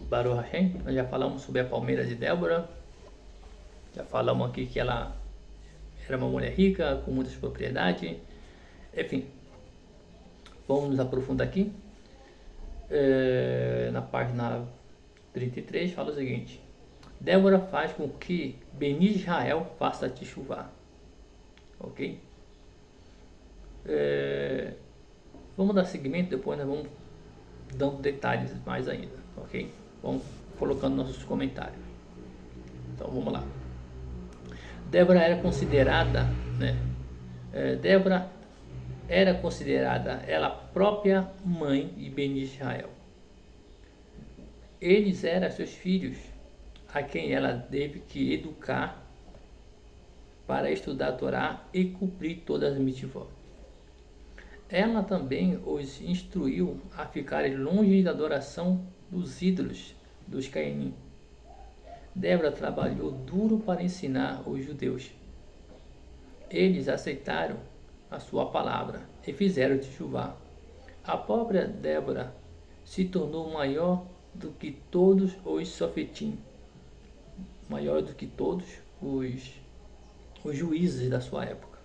Baruch Hashem. Nós já falamos sobre a palmeira de Débora. Já falamos aqui que ela era uma mulher rica, com muitas propriedades. Enfim, vamos nos aprofundar aqui. Na página 33 fala o seguinte: Débora faz com que Beni Israel faça chuvar. Ok? Vamos dar seguimento, depois nós vamos dando detalhes mais ainda. Ok? Vamos colocando nossos comentários. Então vamos lá. Débora era considerada, Débora era considerada ela própria mãe de Beni Israel. Eles eram seus filhos, a quem ela teve que educar para estudar a Torá e cumprir todas as mitzvot. Ela também os instruiu a ficarem longe da adoração dos ídolos dos Caínim. Débora trabalhou duro para ensinar os judeus. Eles aceitaram a sua palavra e fizeram teshuvá. A própria Débora se tornou maior do que todos os sofetim, maior do que todos os juízes da sua época.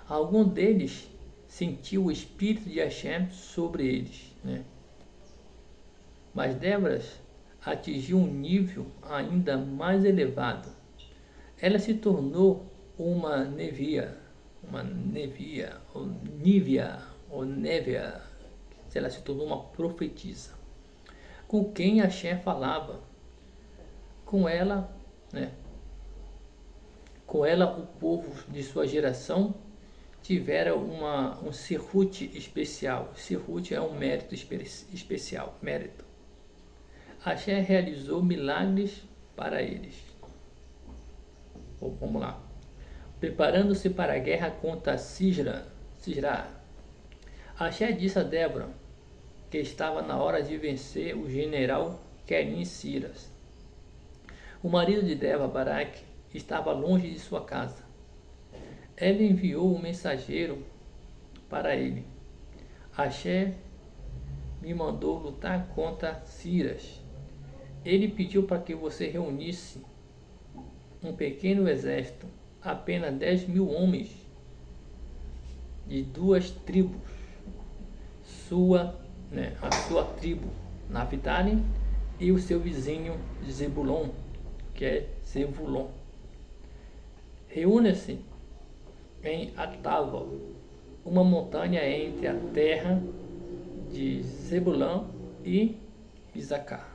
Algum deles sentiu o espírito de Hashem sobre eles, Mas Débora atingiu um nível ainda mais elevado. Ela se tornou uma Nevia, ou Nívia, ela se tornou uma profetisa, com quem Hashem falava. Com ela, o povo de sua geração tivera um sirhut especial. Sirhut é um mérito especial, mérito. Hashem realizou milagres para eles. Vamos lá. Preparando-se para a guerra contra Sisra, Hashem disse a Débora que estava na hora de vencer o general Kerim Siras. O marido de Débora, Barak, estava longe de sua casa. Ela enviou um mensageiro para ele. Hashem me mandou lutar contra Siras. Ele pediu para que você reunisse um pequeno exército, apenas 10.000 homens de duas tribos, a sua tribo Naphtali e o seu vizinho Zebulon, que é Zevulon. Reúne-se em Atava, uma montanha entre a terra de Zebulon e Issacar.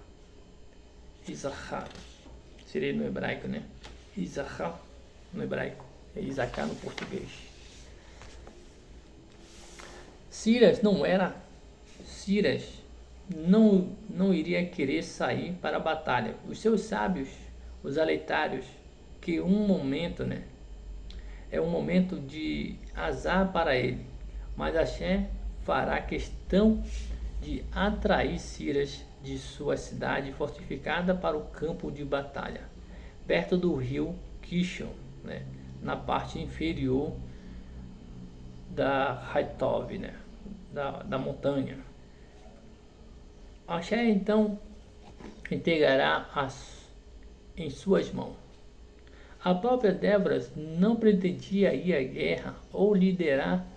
Seria no hebraico, Issacar no hebraico, é Issacar no português. Siras não iria querer sair para a batalha. Os seus sábios, os aleitários, que um momento, é um momento de azar para ele, mas Hashem fará questão de atrair Siras de sua cidade fortificada para o campo de batalha, perto do rio Kishon, na parte inferior da Haitov, da montanha. Hashem então entregará em suas mãos. A própria Débora não pretendia ir à guerra ou liderar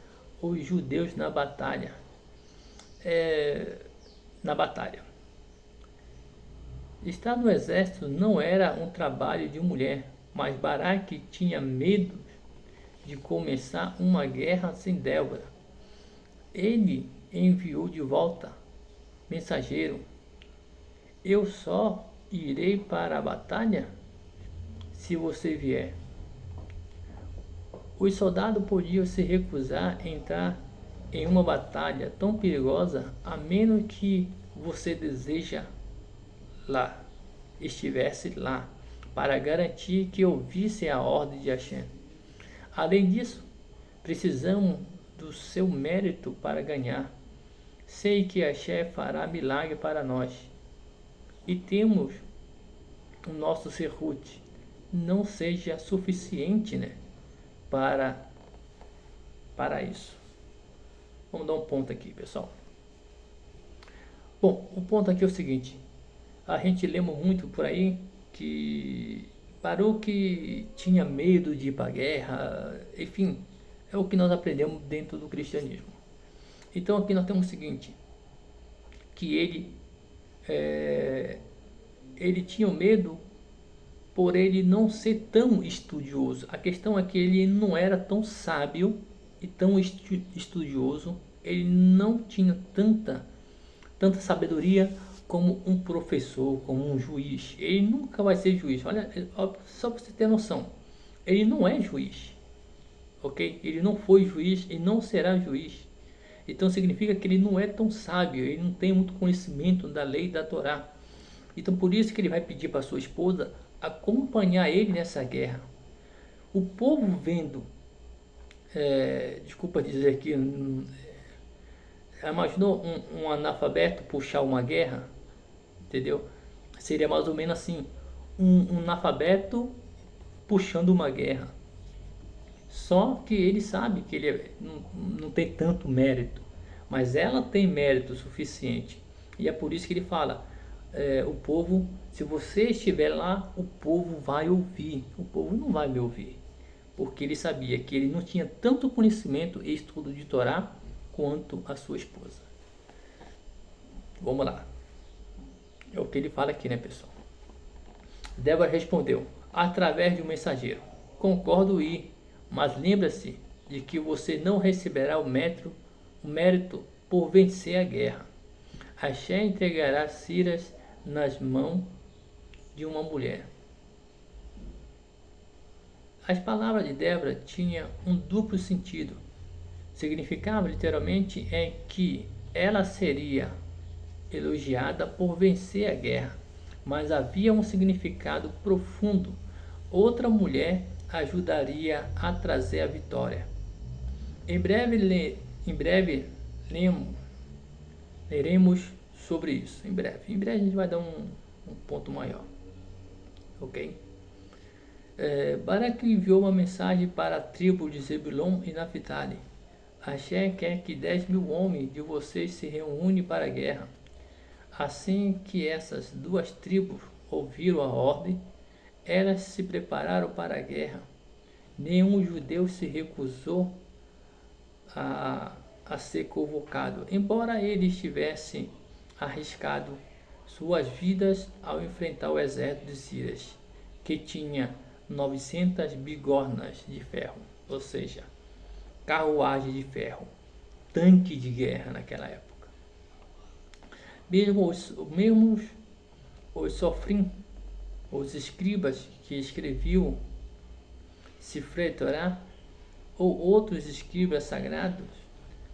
os judeus na batalha. Estar no exército não era um trabalho de mulher, mas Barak tinha medo de começar uma guerra sem Débora. Ele enviou de volta mensageiro: eu só irei para a batalha se você vier. Os soldados podiam se recusar a entrar em uma batalha tão perigosa a menos que você estivesse lá para garantir que ouvisse a ordem de Hashem. Além disso, precisamos do seu mérito para ganhar. Sei que Hashem fará milagre para nós. E temos o nosso Sirhut. Não seja suficiente, para isso. Vamos dar um ponto aqui, pessoal. Bom, o ponto aqui é o seguinte: A gente lembra muito por aí que Baruque tinha medo de ir para a guerra, enfim, é o que nós aprendemos dentro do cristianismo. Então aqui nós temos o seguinte, que ele tinha medo por ele não ser tão estudioso. A questão é que ele não era tão sábio e tão estudioso, ele não tinha tanta sabedoria como um professor, como um juiz. Ele nunca vai ser juiz. Olha, só para você ter noção, ele não é juiz, ok? Ele não foi juiz e não será juiz. Então significa que ele não é tão sábio, ele não tem muito conhecimento da lei da Torá. Então por isso que ele vai pedir para sua esposa acompanhar ele nessa guerra. O povo vendo, desculpa dizer aqui, imaginou um analfabeto puxar uma guerra, entendeu? Seria mais ou menos assim, um analfabeto puxando uma guerra. Só que ele sabe que ele não tem tanto mérito, mas ela tem mérito suficiente. E é por isso que ele fala, o povo, se você estiver lá, o povo vai ouvir. O povo não vai me ouvir, porque ele sabia que ele não tinha tanto conhecimento e estudo de Torá quanto a sua esposa. Vamos lá. É o que ele fala aqui, né, pessoal? Débora respondeu, através de um mensageiro. Concordo ir, mas lembra-se de que você não receberá o mérito por vencer a guerra. Axé entregará Ciras nas mãos de uma mulher. As palavras de Débora tinham um duplo sentido. Significava literalmente que ela seria elogiada por vencer a guerra, mas havia um significado profundo. Outra mulher ajudaria a trazer a vitória. Em breve leremos sobre isso. Em breve a gente vai dar um ponto maior, ok? Baraque enviou uma mensagem para a tribo de Zebulon e Naphtali. Axé quer que 10.000 homens de vocês se reúnem para a guerra. Assim que essas duas tribos ouviram a ordem, elas se prepararam para a guerra. Nenhum judeu se recusou a ser convocado, embora eles tivessem arriscado suas vidas ao enfrentar o exército de Círias, que tinha 900 bigornas de ferro, ou seja, carruagem de ferro, tanque de guerra naquela época. Mesmo os sofrim, os escribas que escreviam Sifrei Torá, ou outros escribas sagrados,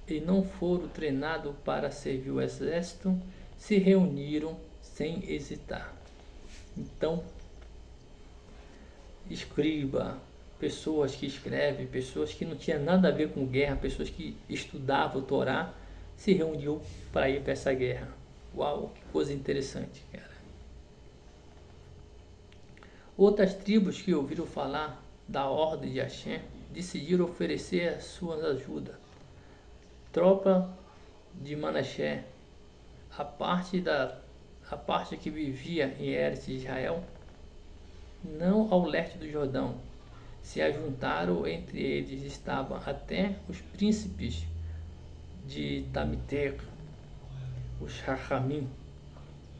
e não foram treinados para servir o exército, se reuniram sem hesitar. Então, escriba, pessoas que escrevem, pessoas que não tinham nada a ver com guerra, pessoas que estudavam o Torá, se reuniu para ir para essa guerra. Uau, que coisa interessante, cara. Outras tribos que ouviram falar da ordem de Axé decidiram oferecer a sua ajuda. Tropa de Manassés, a parte que vivia em Eretz de Israel, não ao leste do Jordão, se ajuntaram. Entre eles estavam até os príncipes de Tamiter, os Chachamim,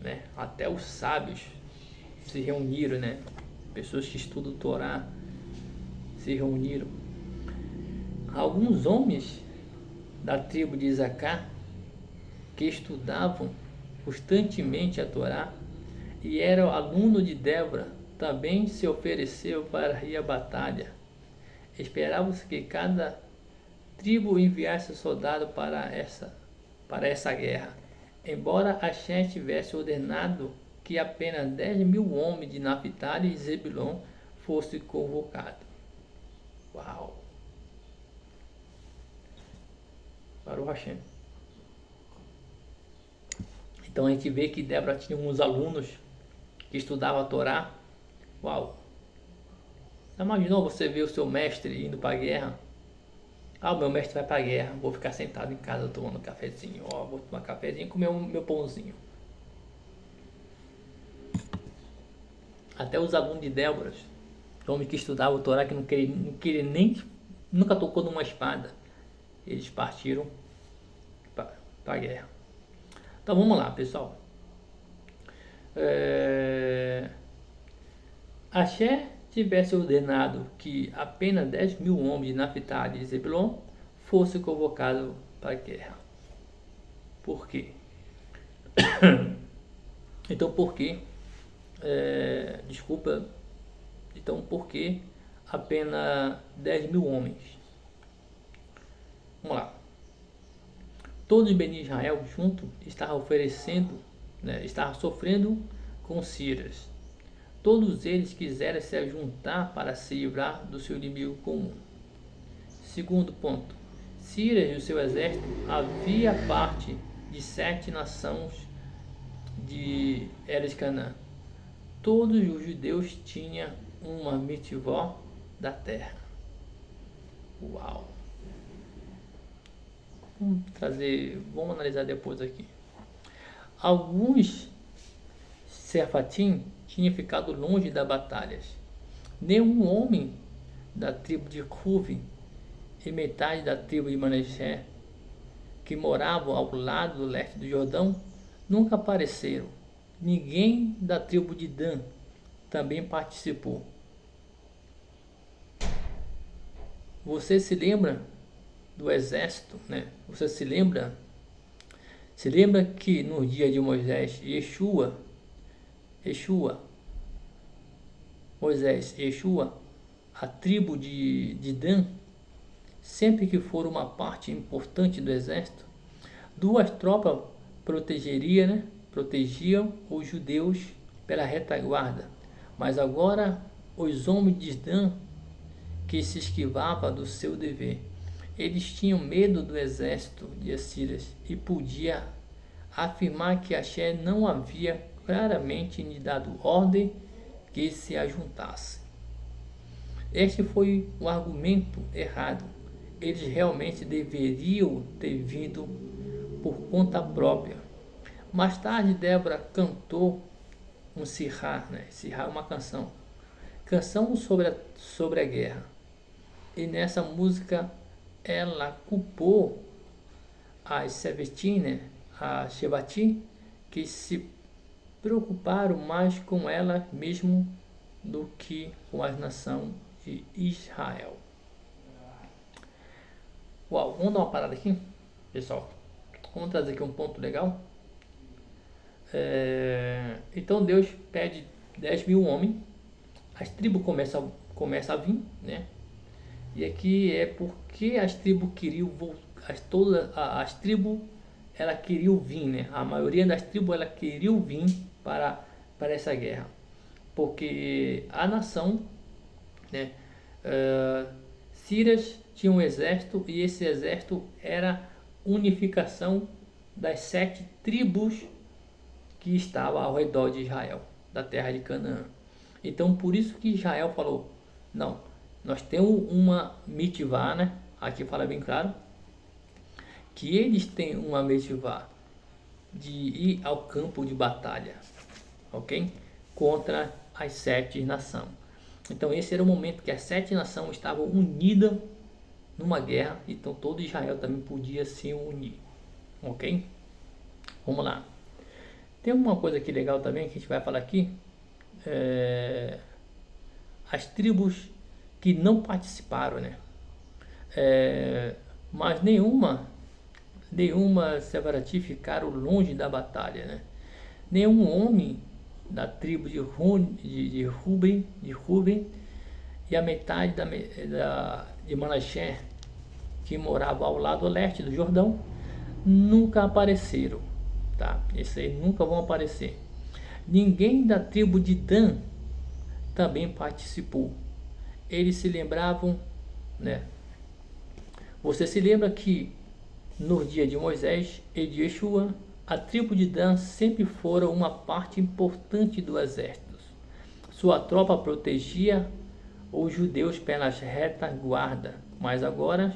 né? Até os sábios se reuniram, né? Pessoas que estudam Torá se reuniram. Alguns homens da tribo de Isacar, que estudavam constantemente a Torá e eram alunos de Débora, também se ofereceu para ir à batalha. Esperava-se que cada tribo enviasse soldado para essa guerra, embora Axé tivesse ordenado que apenas 10.000 homens de Naphtali e Zebulon fossem convocados. Uau! Para o Hashem. Então a gente vê que Débora tinha uns alunos que estudavam a Torá. Uau! Imaginou você ver o seu mestre indo para a guerra? Ah, o meu mestre vai para a guerra, vou ficar sentado em casa tomando um cafezinho. Ó, vou tomar cafezinho e comer meu pãozinho. Até os alunos de Débora, homens que estudavam o Torá, que não queria nem, nunca tocou numa espada, eles partiram para a guerra. Então vamos lá, pessoal. Axé tivesse ordenado que apenas 10.000 homens de Naphtali e Zebulon fossem convocados para a guerra. Por quê? Então por quê? Então por que apenas 10.000 homens? Vamos lá. Todos os Beni Israel juntos estavam oferecendo, estavam sofrendo com Sírias. Todos eles quiseram se juntar para se livrar do seu inimigo comum. Segundo ponto, Sírias e o seu exército havia parte de 7 nações de Eres Canaã. Todos os judeus tinham uma mitivó da terra. Uau! Vamos analisar depois aqui. Alguns Sefatim tinham ficado longe das batalhas. Nenhum homem da tribo de Ruven e metade da tribo de Manassés, que moravam ao lado do leste do Jordão, nunca apareceram. Ninguém da tribo de Dan também participou. Você se lembra do exército, né? Você se lembra que no dia de Moisés, Yeshua, a tribo de Dan, sempre que for uma parte importante do exército, 2 tropas protegiam os judeus pela retaguarda. Mas agora os homens de Dan, que se esquivavam do seu dever, eles tinham medo do exército de Assírias e podia afirmar que Axé não havia claramente lhe dado ordem que se ajuntasse. Este foi um argumento errado. Eles realmente deveriam ter vindo por conta própria. Mais tarde, Débora cantou um sirá, Sirá é uma canção sobre a guerra. E nessa música ela culpou as Sevetim, a Shebati, que se preocuparam mais com ela mesmo do que com a nação de Israel. Uau, vamos dar uma parada aqui, pessoal. Vamos trazer aqui um ponto legal. Então Deus pede 10.000 homens. As tribos começam a vir, né? E aqui é porque as tribos queriam as tribos ela queriam vir, né? A maioria das tribos ela queriam vir para essa guerra, porque a nação, né? Sírias tinha um exército e esse exército era unificação das 7 tribos que estavam ao redor de Israel, da terra de Canaã. Então por isso que Israel falou, não, nós temos uma mitivá, né? Aqui fala bem claro que eles têm uma mitivá de ir ao campo de batalha, ok? Contra as 7 nações. Então esse era o momento que as 7 nações estavam unidas numa guerra, então todo Israel também podia se unir, ok? Vamos lá. Tem uma coisa aqui legal também que a gente vai falar aqui. As tribos que não participaram, né? Mas nenhuma Sefarati ficaram longe da batalha, né? Nenhum homem da tribo de Ruben e a metade de Manassés, que morava ao lado leste do Jordão, nunca apareceram, tá? Esses aí nunca vão aparecer. Ninguém da tribo de Dan também participou. Eles se lembravam, né? Você se lembra que no dia de Moisés e de Yeshua, a tribo de Dan sempre foram uma parte importante do exército. Sua tropa protegia os judeus pelas retaguarda, mas agora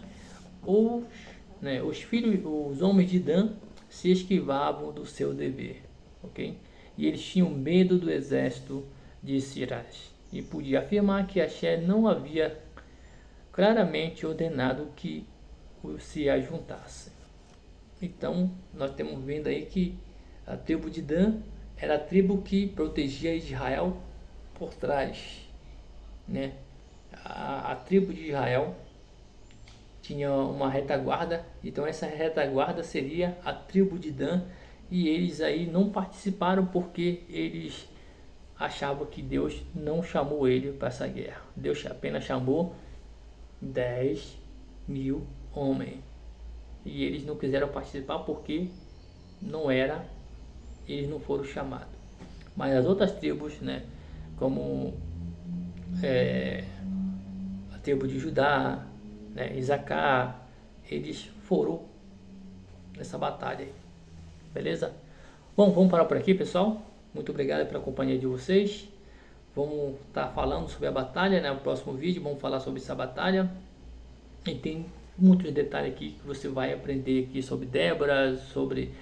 os homens de Dan se esquivavam do seu dever, ok? E eles tinham medo do exército disse Irás, e podia afirmar que Axé não havia claramente ordenado que se ajuntassem. Então, nós temos vendo aí que a tribo de Dan era a tribo que protegia Israel por trás, né? A tribo de Israel tinha uma retaguarda, então essa retaguarda seria a tribo de Dan, e eles aí não participaram porque eles achavam que Deus não chamou ele para essa guerra. Deus apenas chamou 10.000 homens, e eles não quiseram participar porque eles não foram chamados. Mas as outras tribos, né, como a tribo de Judá, né, Isacar, eles foram nessa batalha aí. Beleza? Bom, vamos parar por aqui, pessoal. Muito obrigado pela companhia de vocês. Vamos estar falando sobre a batalha, né? No próximo vídeo vamos falar sobre essa batalha. E tem muitos detalhes aqui que você vai aprender aqui sobre Débora, sobre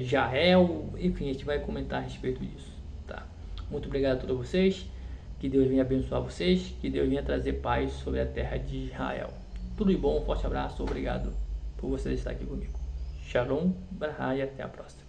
Jael, enfim, a gente vai comentar a respeito disso, tá? Muito obrigado a todos vocês. Que Deus venha abençoar vocês, que Deus venha trazer paz sobre a terra de Israel. Tudo de bom, um forte abraço, obrigado por vocês estar aqui comigo. Shalom, Brahá e até a próxima.